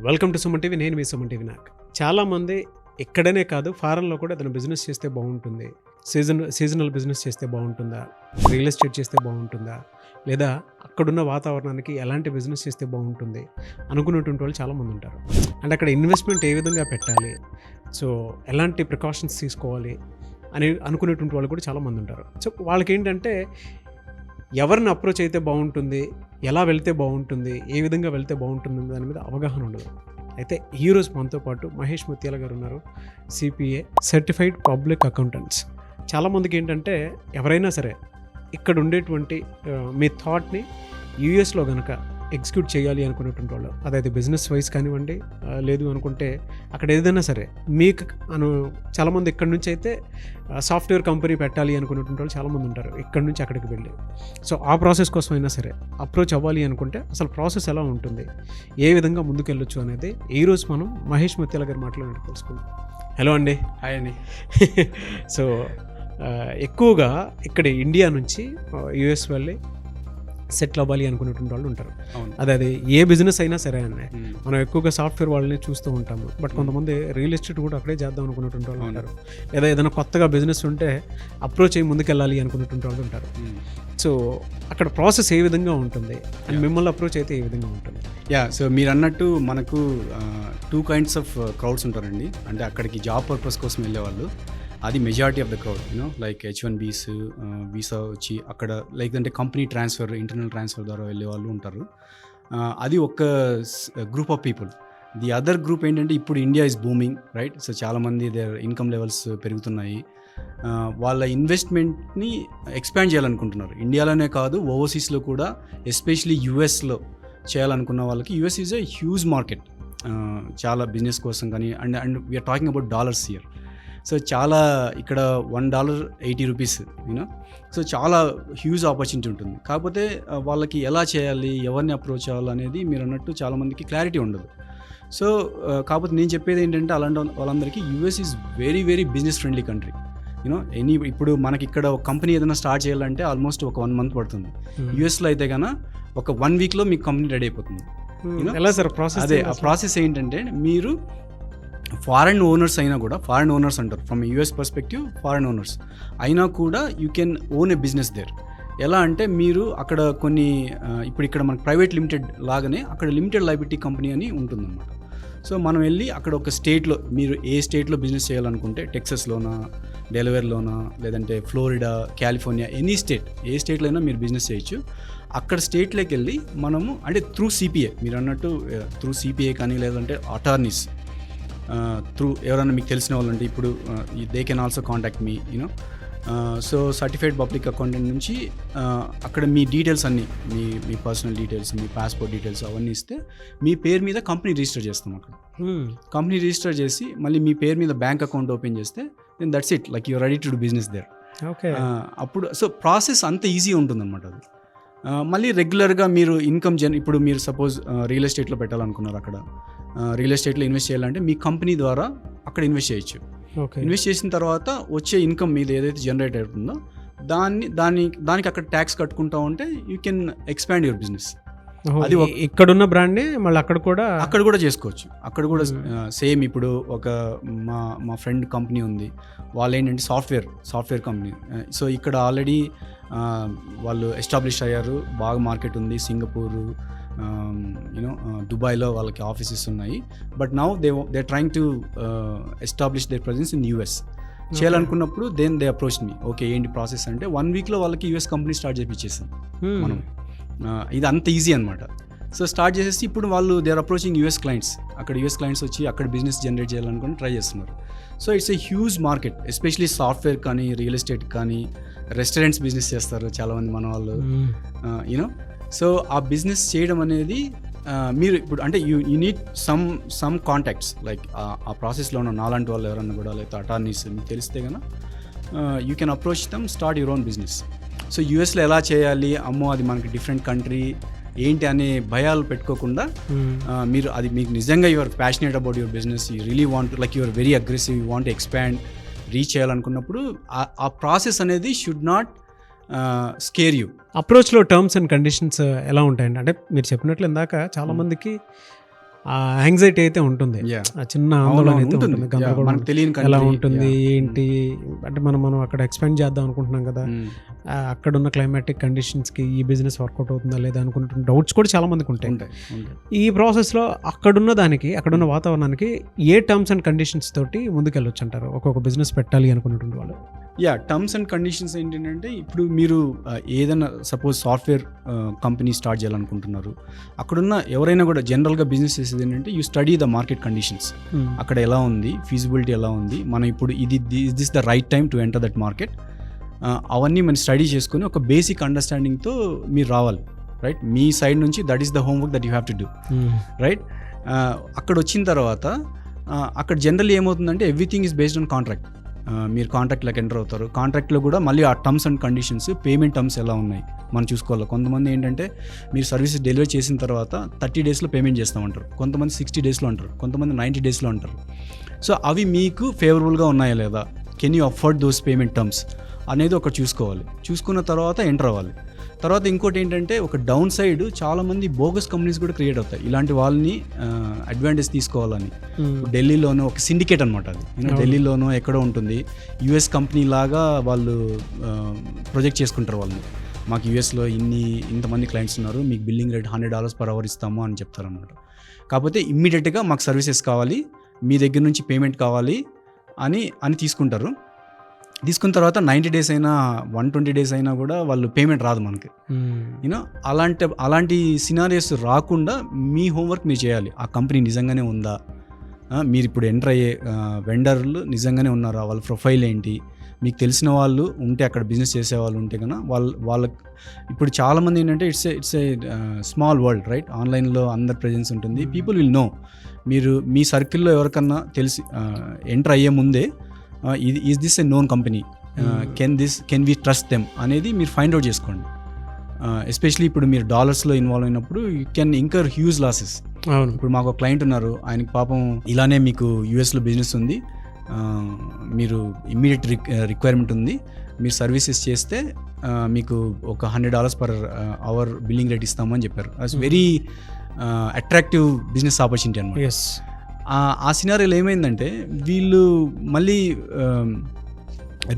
Welcome to Suman TV. నేను మీ Suman TV. చాలామంది ఇక్కడనే కాదు, ఫారెన్లో కూడా ఏదైనా బిజినెస్ చేస్తే బాగుంటుంది, సీజనల్ బిజినెస్ చేస్తే బాగుంటుందా, రియల్ ఎస్టేట్ చేస్తే బాగుంటుందా, లేదా అక్కడున్న వాతావరణానికి ఎలాంటి బిజినెస్ చేస్తే బాగుంటుంది అనుకునేటువంటి వాళ్ళు చాలామంది ఉంటారు. అండ్ అక్కడ ఇన్వెస్ట్మెంట్ ఏ విధంగా పెట్టాలి, సో ఎలాంటి ప్రికాషన్స్ తీసుకోవాలి అని అనుకునేటువంటి వాళ్ళు కూడా చాలామంది ఉంటారు. సో వాళ్ళకి ఏంటంటే ఎవరిని అప్రోచ్ అయితే బాగుంటుంది, ఎలా వెళ్తే బాగుంటుంది, ఏ విధంగా వెళ్తే బాగుంటుంది దాని మీద అవగాహన ఉండదు. అయితే ఈరోజు మనతో పాటు మహేష్ ముత్యాల గారు ఉన్నారు, సిపిఏ సర్టిఫైడ్ పబ్లిక్ అకౌంటెంట్స్. చాలామందికి ఏంటంటే ఎవరైనా సరే ఇక్కడ ఉండేటువంటి మీ థాట్ని యూఎస్లో కనుక ఎగ్జిక్యూట్ చేయాలి అనుకునేటువంటి వాళ్ళు, అదైతే బిజినెస్ వైజ్ కానివ్వండి, లేదు అనుకుంటే అక్కడ ఏదైనా సరే మీకు చాలామంది ఇక్కడ నుంచి అయితే సాఫ్ట్వేర్ కంపెనీ పెట్టాలి అనుకునేటువంటి వాళ్ళు చాలామంది ఉంటారు ఇక్కడ నుంచి అక్కడికి వెళ్ళి. సో ఆ ప్రాసెస్ కోసం అయినా సరే అప్రోచ్ అవ్వాలి అనుకుంటే అసలు ప్రాసెస్ ఎలా ఉంటుంది, ఏ విధంగా ముందుకెళ్ళొచ్చు అనేది ఈరోజు మనం మహేష్ ముత్యాల గారు మాట్లాడి తెలుసుకుందాం. హలో అండి. హాయ్ అండి. సో ఎక్కువగా ఇక్కడ ఇండియా నుంచి యూఎస్ వెళ్ళి సెటిల్ అవ్వాలి అనుకునేటువంటి వాళ్ళు ఉంటారు. అది ఏ బిజినెస్ అయినా సరే అండి. మనం ఎక్కువగా సాఫ్ట్వేర్ వాళ్ళని చూస్తూ ఉంటాము, బట్ కొంతమంది రియల్ ఎస్టేట్ కూడా అక్కడే చేద్దాం అనుకునేటువంటి వాళ్ళు ఉంటారు, లేదా ఏదైనా కొత్తగా బిజినెస్ ఉంటే అప్రోచ్ అయ్యి ముందుకెళ్ళాలి అనుకునేటువంటి వాళ్ళు ఉంటారు. సో అక్కడ ప్రాసెస్ ఏ విధంగా ఉంటుంది అండ్ మిమ్మల్ని అప్రోచ్ అయితే ఏ విధంగా ఉంటుంది? సో మీరు అన్నట్టు మనకు 2 kinds ఆఫ్ క్రౌడ్స్ ఉంటారండి. అంటే అక్కడికి జాబ్ పర్పస్ కోసం వెళ్ళేవాళ్ళు, అది majority of the crowd, like H1Bs visa వచ్చి అక్కడ లైక్ అంటే కంపెనీ ట్రాన్స్ఫర్, ఇంటర్నల్ ట్రాన్స్ఫర్ ద్వారా వెళ్ళే వాళ్ళు ఉంటారు. అది ఒక group of people. The other group ఏంటంటే ఇప్పుడు India is booming, right? So చాలామంది దేర్ ఇన్కమ్ లెవెల్స్ పెరుగుతున్నాయి, వాళ్ళ ఇన్వెస్ట్మెంట్ని ఎక్స్పాండ్ చేయాలనుకుంటున్నారు. ఇండియాలోనే కాదు, ఓవర్సీస్లో కూడా, ఎస్పెషలీ యూఎస్లో చేయాలనుకున్న వాళ్ళకి. US is a huge market చాలా బిజినెస్ కోసం కానీ. And we're talking about dollars here. So చాలా ఇక్కడ $1 $80, సో చాలా హ్యూజ్ ఆపర్చునిటీ ఉంటుంది. కాకపోతే వాళ్ళకి ఎలా చేయాలి, ఎవరిని అప్రోచ్ అవ్వాలి అనేది మీరు అన్నట్టు చాలామందికి క్లారిటీ ఉండదు. సో కాకపోతే నేను చెప్పేది ఏంటంటే అలాంటి వాళ్ళందరికీ US is very very business friendly country. ఇప్పుడు మనకి ఇక్కడ ఒక కంపెనీ ఏదైనా స్టార్ట్ చేయాలంటే ఆల్మోస్ట్ ఒక 1 month పడుతుంది. యూఎస్లో అయితే కన్నా ఒక 1 weekలో మీకు కంపెనీ రెడీ అయిపోతుంది. ఎలా సార్ ప్రాసెస్? అదే ఆ ప్రాసెస్ ఏంటంటే, మీరు ఫారెన్ ఓనర్స్ అయినా కూడా, ఫారెన్ ఓనర్స్ అంటారు from US perspective, foreign owners అయినా కూడా you can own a business there. ఎలా అంటే మీరు అక్కడ కొన్ని ఇప్పుడు ఇక్కడ మనకు ప్రైవేట్ లిమిటెడ్ లాగానే అక్కడ లిమిటెడ్ లయబిలిటీ కంపెనీ అని ఉంటుందన్నమాట. సో మనం వెళ్ళి అక్కడ ఒక స్టేట్లో, మీరు ఏ స్టేట్లో బిజినెస్ చేయాలనుకుంటే, టెక్సస్లోనా, డెలవేర్లోనా, లేదంటే ఫ్లోరిడా, కాలిఫోర్నియా, ఎనీ స్టేట్, ఏ స్టేట్లో అయినా మీరు బిజినెస్ చేయొచ్చు. అక్కడ స్టేట్లోకి వెళ్ళి మనము అంటే త్రూ సిపిఏ, మీరు అన్నట్టు త్రూ సిపిఏ కానీ, లేదంటే అటార్నీస్ త్రూ ఎవరైనా మీకు తెలిసిన వాళ్ళు అంటే ఇప్పుడు they can also contact me, so certified public accountant నుంచి అక్కడ మీ డీటెయిల్స్ అన్నీ, మీ పర్సనల్ డీటెయిల్స్, మీ పాస్పోర్ట్ డీటెయిల్స్ అవన్నీ ఇస్తే మీ పేరు మీద కంపెనీ రిజిస్టర్ చేస్తాం. అక్కడ కంపెనీ రిజిస్టర్ చేసి మళ్ళీ మీ పేరు మీద బ్యాంక్ అకౌంట్ ఓపెన్ చేస్తే then that's it, like you're ready to do business there. అప్పుడు సో ప్రాసెస్ అంత ఈజీ ఉంటుందన్నమాట అది. మళ్ళీ రెగ్యులర్గా మీరు ఇన్కమ్ ఇప్పుడు మీరు సపోజ్ రియల్ ఎస్టేట్లో పెట్టాలనుకున్నారు, అక్కడ రియల్ ఎస్టేట్లో ఇన్వెస్ట్ చేయాలంటే మీ కంపెనీ ద్వారా అక్కడ ఇన్వెస్ట్ చేయొచ్చు. ఇన్వెస్ట్ చేసిన తర్వాత వచ్చే ఇన్కమ్ మీద ఏదైతే జనరేట్ అవుతుందో దానికి అక్కడ ట్యాక్స్ కట్టుకుంటా ఉంటే you can expand your business. అది ఇక్కడున్న బ్రాండ్ని మళ్ళీ అక్కడ కూడా చేసుకోవచ్చు. అక్కడ కూడా సేమ్ ఇప్పుడు ఒక మా ఫ్రెండ్ కంపెనీ ఉంది, వాళ్ళు ఏంటంటే సాఫ్ట్వేర్ కంపెనీ. సో ఇక్కడ ఆల్రెడీ వాళ్ళు ఎస్టాబ్లిష్ అయ్యారు, బాగా మార్కెట్ ఉంది. సింగపూరు, దుబాయ్లో వాళ్ళకి ఆఫీసెస్ ఉన్నాయి. But now they trying to establish their presence in US. చేయాలనుకున్నప్పుడు then they approach me. Okay, ఏంటి ప్రాసెస్ అంటే 1 weekలో వాళ్ళకి యూఎస్ కంపెనీ స్టార్ట్ చేయించేసాం మనం. ఇది అంత ఈజీ అనమాట. సో స్టార్ట్ చేసేసి ఇప్పుడు వాళ్ళు they are approaching US clients. అక్కడ యూఎస్ క్లయింట్స్ వచ్చి అక్కడ బిజినెస్ జనరేట్ చేయాలనుకుని ట్రై చేస్తున్నారు. So it's a huge market, especially software కానీ, రియల్ ఎస్టేట్ కానీ, రెస్టారెంట్స్ బిజినెస్ చేస్తారు చాలామంది మన వాళ్ళు, సో ఆ బిజినెస్ చేయడం అనేది మీరు ఇప్పుడు అంటే you need some contacts, like ఆ ప్రాసెస్లో ఉన్న నాలాంటి వాళ్ళు ఎవరన్నా కూడా, లేకపోతే అటార్నీస్ మీకు తెలిస్తే కనుక you can approach them, start your own business. So యూఎస్లో ఎలా చేయాలి, అమ్మో అది మనకి డిఫరెంట్ కంట్రీ ఏంటి అనే భయాలు పెట్టుకోకుండా, మీరు అది మీకు నిజంగా your passionate about your business, you really want, like your very aggressive, you want expand, reach చేయాలనుకున్నప్పుడు ఆ ప్రాసెస్ అనేది షుడ్ నాట్ స్కేర్ యూ. అప్రోచ్లో టర్మ్స్ అండ్ కండిషన్స్ ఎలా ఉంటాయండి? అంటే మీరు చెప్పినట్లు ఇందాక చాలామందికి ఆ యాంగ్జైటీ అయితే ఉంటుంది, Yeah. ఆ చిన్న ఆందోళన అయితే ఉంటుంది. ఉంటుంది, గందరగోళం మనకు తెలియని ఎలా country. ఉంటుంది Yeah. ఏంటి అంటే మనం అక్కడ ఎక్స్పెండ్ చేద్దాం అనుకుంటున్నాం కదా, అక్కడున్న క్లైమాటిక్ కండిషన్స్కి ఈ బిజినెస్ వర్కౌట్ అవుతుందా లేదా అనుకుంటున్న డౌట్స్ కూడా చాలా మందికి ఉంటాయి. ఉంటాయి. ఈ ప్రాసెస్లో అక్కడున్న దానికి అక్కడున్న వాతావరణానికి ఏ టర్మ్స్ అండ్ కండిషన్స్ తోటి ముందుకెళ్ళొచ్చు అంటారు ఒక్కొక్క బిజినెస్ పెట్టాలి అనుకున్నటువంటి వాళ్ళు? టర్మ్స్ అండ్ కండిషన్స్ ఏంటంటే ఇప్పుడు మీరు ఏదైనా సపోజ్ సాఫ్ట్వేర్ కంపెనీ స్టార్ట్ చేయాలనుకుంటున్నారు, అక్కడున్న ఎవరైనా కూడా జనరల్గా బిజినెస్ చేసేది ఏంటంటే you study the market conditions. అక్కడ ఎలా ఉంది, ఫీజిబిలిటీ ఎలా ఉంది, మనం ఇప్పుడు this the right time to enter that market, అవన్నీ మనం స్టడీ చేసుకొని ఒక బేసిక్ అండర్స్టాండింగ్తో మీరు రావాలి, రైట్? మీ సైడ్ నుంచి that is the homework that you have to do, right? అక్కడ వచ్చిన తర్వాత అక్కడ జనరల్లీ ఏమవుతుందంటే everything is based on contract. మీరు కాంట్రాక్ట్లోకి ఎంటర్ అవుతారు. కాంట్రాక్ట్లో కూడా మళ్ళీ ఆ terms and conditions, payment terms ఎలా ఉన్నాయి మనం చూసుకోవాలి. కొంతమంది ఏంటంటే మీరు సర్వీసెస్ డెలివరీ చేసిన తర్వాత 30 డేస్లో పేమెంట్ చేస్తామంటారు, కొంతమంది 60 డేస్లో అంటారు, కొంతమంది 90 డేస్లో అంటారు. సో అవి మీకు ఫేవరబుల్గా ఉన్నాయా లేదా, can you afford those payment terms అనేది ఒకటి చూసుకోవాలి. చూసుకున్న తర్వాత ఎంటర్ అవ్వాలి. తర్వాత ఇంకోటి ఏంటంటే ఒక డౌన్ సైడ్ చాలామంది బోగస్ కంపెనీస్ కూడా క్రియేట్ అవుతాయి, ఇలాంటి వాళ్ళని అడ్వాంటేజ్ తీసుకోవాలని. ఢిల్లీలోనూ ఒక సిండికేట్ అనమాట అది, ఢిల్లీలోనూ ఎక్కడో ఉంటుంది, యుఎస్ కంపెనీ లాగా వాళ్ళు ప్రొజెక్ట్ చేసుకుంటారు వాళ్ళని. మాకు యుఎస్లో ఇంతమంది క్లయింట్స్ ఉన్నారు, మీకు బిల్లింగ్ రేట్ $100 per hour ఇస్తాము అని చెప్తారనమాట. కాకపోతే ఇమ్మీడియట్గా మాకు సర్వీసెస్ కావాలి, మీ దగ్గర నుంచి పేమెంట్ కావాలి అని తీసుకుంటారు. తీసుకున్న తర్వాత 90 డేస్ అయినా 120 డేస్ అయినా కూడా వాళ్ళు పేమెంట్ రాదు మనకి. యూనో అలాంటి సినారియోస్ రాకుండా మీ హోంవర్క్ మీరు చేయాలి. ఆ కంపెనీ నిజంగానే ఉందా, మీరు ఇప్పుడు ఎంటర్ అయ్యే వెండర్లు నిజంగానే ఉన్నారా, వాళ్ళ ప్రొఫైల్ ఏంటి, మీకు తెలిసిన వాళ్ళు ఉంటే అక్కడ బిజినెస్ చేసేవాళ్ళు ఉంటే కన్నా వాళ్ళకి ఇప్పుడు చాలామంది ఏంటంటే it's a small world, right? ఆన్లైన్లో అందరి ప్రెజెన్స్ ఉంటుంది, పీపుల్ విల్ నో. మీరు మీ సర్కిల్లో ఎవరికన్నా తెలిసి ఎంటర్ అయ్యే ముందే is this a known company, can we trust them అనేది మీరు ఫైండ్ అవుట్ చేసుకోండి. ఎస్పెషలీ ఇప్పుడు మీరు డాలర్స్లో ఇన్వాల్వ్ అయినప్పుడు you can incur huge losses. అవును. ఇప్పుడు మాకు ఒక క్లయింట్ ఉన్నారు, ఆయనకి పాపం ఇలానే మీకు యూఎస్లో బిజినెస్ ఉంది, మీరు ఇమ్మీడియట్ రిక్వైర్మెంట్ ఉంది, మీరు సర్వీసెస్ చేస్తే మీకు ఒక $100 per hour బిల్లింగ్ రేట్ ఇస్తామని చెప్పారు. అట్స్ వెరీ అట్రాక్టివ్ బిజినెస్ ఆపర్చునిటీ అనమాట. ఆ సినారియోలో ఏమైందంటే వీళ్ళు మళ్ళీ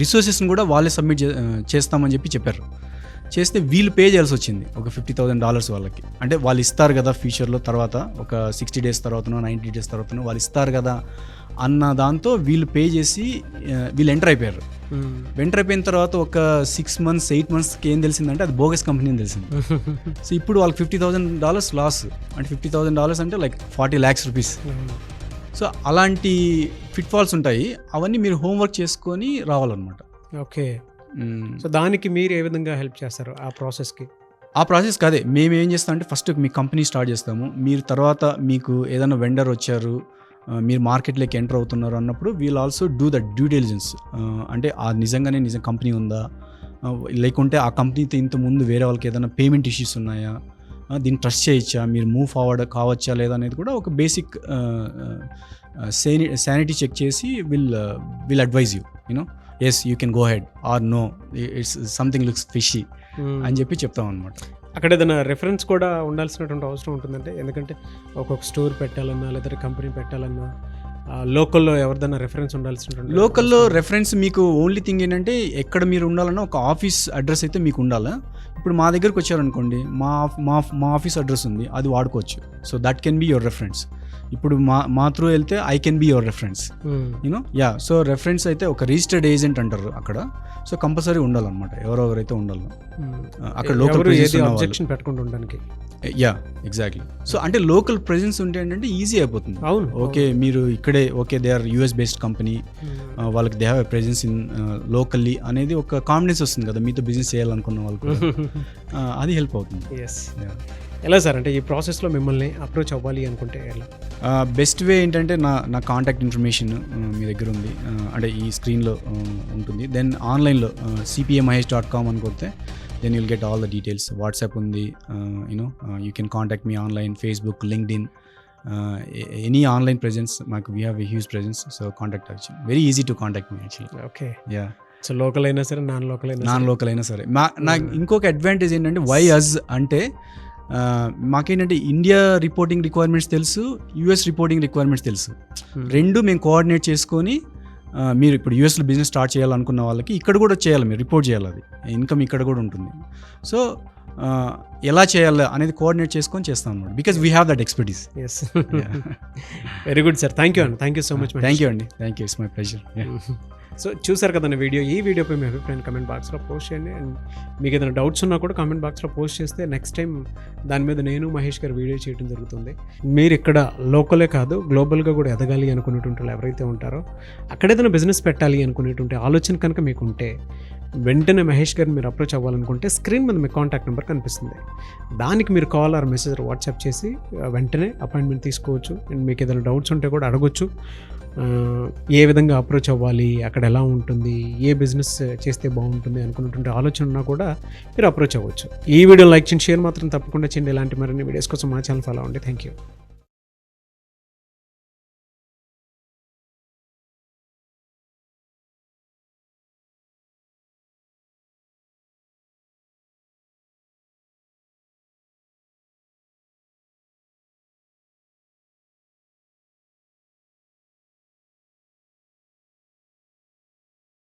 రిసోర్సెస్ని కూడా వాళ్ళే సబ్మిట్ చేస్తామని చెప్పారు. చేస్తే వీళ్ళు పే చేయాల్సి వచ్చింది ఒక $50,000 వాళ్ళకి. అంటే వాళ్ళు ఇస్తారు కదా ఫ్యూచర్లో, తర్వాత ఒక 60 డేస్ తర్వాతనో 90 డేస్ తర్వాతనో వాళ్ళు ఇస్తారు కదా అన్న దాంతో వీళ్ళు పే చేసి వీళ్ళు ఎంటర్ అయిపోయారు. ఎంటర్ అయిపోయిన తర్వాత ఒక 6 months 8 monthsకి ఏం తెలిసిందంటే అది బోగస్ కంపెనీ అని తెలిసింది. సో ఇప్పుడు వాళ్ళకి $50,000 లాస్. అంటే $50,000 అంటే లైక్ 40 lakhs rupees. సో అలాంటి ఫిట్ఫాల్స్ ఉంటాయి, అవన్నీ మీరు హోంవర్క్ చేసుకొని రావాలన్నమాట. ఓకే. సో దానికి మీరు ఏ విధంగా హెల్ప్ చేస్తారు ఆ ప్రాసెస్కి? ఆ ప్రాసెస్ కాదే, మేము ఏం చేస్తామంటే ఫస్ట్ మీ కంపెనీ స్టార్ట్ చేస్తాము. మీరు తర్వాత మీకు ఏదైనా వెండర్ వచ్చారు, మీరు మార్కెట్లోకి ఎంటర్ అవుతున్నారు అన్నప్పుడు we'll also do the due diligence. అంటే ఆ నిజంగానే కంపెనీ ఉందా, లేకుంటే ఆ కంపెనీతో ఇంత ముందు వేరే వాళ్ళకి ఏదైనా పేమెంట్ ఇష్యూస్ ఉన్నాయా, దీన్ని ట్రస్ట్ చేయొచ్చా, మీరు మూవ్ ఫార్వర్డ్ కావచ్చా లేదా అనేది కూడా ఒక బేసిక్ శానిటీ చెక్ చేసి will advise you know yes you can go ahead or no it's something looks fishy అని చెప్తాం అనమాట. అక్కడ ఏదైనా రెఫరెన్స్ కూడా ఉండాల్సినటువంటి అవసరం ఉంటుందంటే, ఎందుకంటే ఒక్కొక్క స్టోర్ పెట్టాలన్నా లేదా కంపెనీ పెట్టాలన్నా లోకల్లో ఎవరిదైనా రెఫరెన్స్ ఉండాల్సినటువంటి. లోకల్లో రెఫరెన్స్ మీకు ఓన్లీ థింగ్ ఏంటంటే ఎక్కడ మీరు ఉండాలన్నా ఒక ఆఫీస్ అడ్రస్ అయితే మీకు ఉండాలా. ఇప్పుడు మా దగ్గరకు వచ్చారనుకోండి, మా ఆఫీస్ అడ్రస్ ఉంది, అది వాడుకోవచ్చు. So that can be your reference. ఇప్పుడు మా త్రూ వెళ్తే I can be your reference, you know. So reference అయితే ఒక రిజిస్టర్డ్ ఏజెంట్ అంటారు అక్కడ. సో కంపల్సరీ ఉండాలన్నమాట, ఎవరెవరైతే ఉండాలి అక్కడ లోకల్ అబ్జెక్షన్ పెట్టుకుంటూ ఉండడానికి. ఎగ్జాక్ట్లీ. సో అంటే లోకల్ ప్రెజెన్స్ ఉంటే ఏంటంటే ఈజీ అయిపోతుంది. అవును. ఓకే మీరు ఇక్కడే, okay they are US based company, వాళ్ళకి they have a presence in locally అనేది ఒక కాన్ఫిడెన్స్ వస్తుంది కదా మీతో బిజినెస్ చేయాలనుకున్న వాళ్ళకి. అది హెల్ప్ అవుతుంది. ఎలా సార్, అంటే ఈ ప్రాసెస్లో మిమ్మల్ని అప్రోచ్ అవ్వాలి అనుకుంటే ఎలా? బెస్ట్ వే ఏంటంటే నా కాంటాక్ట్ ఇన్ఫర్మేషన్ మీ దగ్గర ఉంది, అంటే ఈ స్క్రీన్లో ఉంటుంది. దెన్ ఆన్లైన్లో cpamahesh.com అని కొడితే then you'll get all the details. WhatsApp ఉంది, you know you can contact me online, Facebook, LinkedIn, any online presence. మాకు we have a huge presence. So contact అవ్వచ్చు, very easy to contact me actually. Okay. So local అయినా సరే, non local అయినా సరే. నాకు ఇంకొక advantage ఏంటంటే వై అజ్ అంటే మాకేంటంటే ఇండియా రిపోర్టింగ్ రిక్వైర్మెంట్స్ తెలుసు, యూఎస్ రిపోర్టింగ్ రిక్వైర్మెంట్స్ తెలుసు. రెండు మేము కోఆర్డినేట్ చేసుకొని మీరు ఇప్పుడు యూఎస్లో బిజినెస్ స్టార్ట్ చేయాలనుకున్న వాళ్ళకి ఇక్కడ కూడా చేయాలి, మీరు రిపోర్ట్ చేయాలి, అది ఇన్కమ్ ఇక్కడ కూడా ఉంటుంది. సో ఎలా చేయాలి అనేది కోఆర్డినేట్ చేసుకొని చేస్తాం అన్నమాట, because we have that expertise. Yes, very good sir, thank you అండి, thank you so much. Thank you అండి, thank you, it's my pleasure. So చూసారు కదండి వీడియో. ఈ వీడియోపై మీ అభిప్రాయం కమెంట్ బాక్స్లో పోస్ట్ చేయండి. అండ్ మీకు ఏదైనా డౌట్స్ ఉన్నా కూడా కమెంట్ బాక్స్లో పోస్ట్ చేస్తే నెక్స్ట్ టైం దాని మీద నేను మహేష్ గారు వీడియో చేయడం జరుగుతుంది. మీరు ఇక్కడ లోకలే కాదు గ్లోబల్గా కూడా ఎదగాలి అనుకునేటువంటి వాళ్ళు ఎవరైతే ఉంటారో, అక్కడ ఏదైనా బిజినెస్ పెట్టాలి అనుకునేటువంటి ఆలోచన కనుక మీకు ఉంటే వెంటనే మహేష్ గారిని మీరు అప్రోచ్ అవ్వాలనుకుంటే స్క్రీన్ మీద మీ కాంటాక్ట్ నెంబర్ కనిపిస్తుంది. దానికి మీరు కాల్ ఆర్ మెసేజ్ వాట్సాప్ చేసి వెంటనే అపాయింట్మెంట్ తీసుకోవచ్చు. అండ్ మీకు ఏదైనా డౌట్స్ ఉంటే కూడా అడగొచ్చు. ఏ విధంగా అప్రోచ్ అవ్వాలి, అక్కడ ఎలా ఉంటుంది, ఏ బిజినెస్ చేస్తే బాగుంటుంది అనుకున్నటువంటి ఆలోచన ఉన్నా కూడా మీరు అప్రోచ్ అవ్వచ్చు. ఈ వీడియో లైక్ చేయండి, షేర్ మాత్రం తప్పకుండా చేయండి. ఇలాంటి మరిన్ని వీడియోస్ కోసం మా ఛానల్ ఫాలో అవ్వండి. Thank you.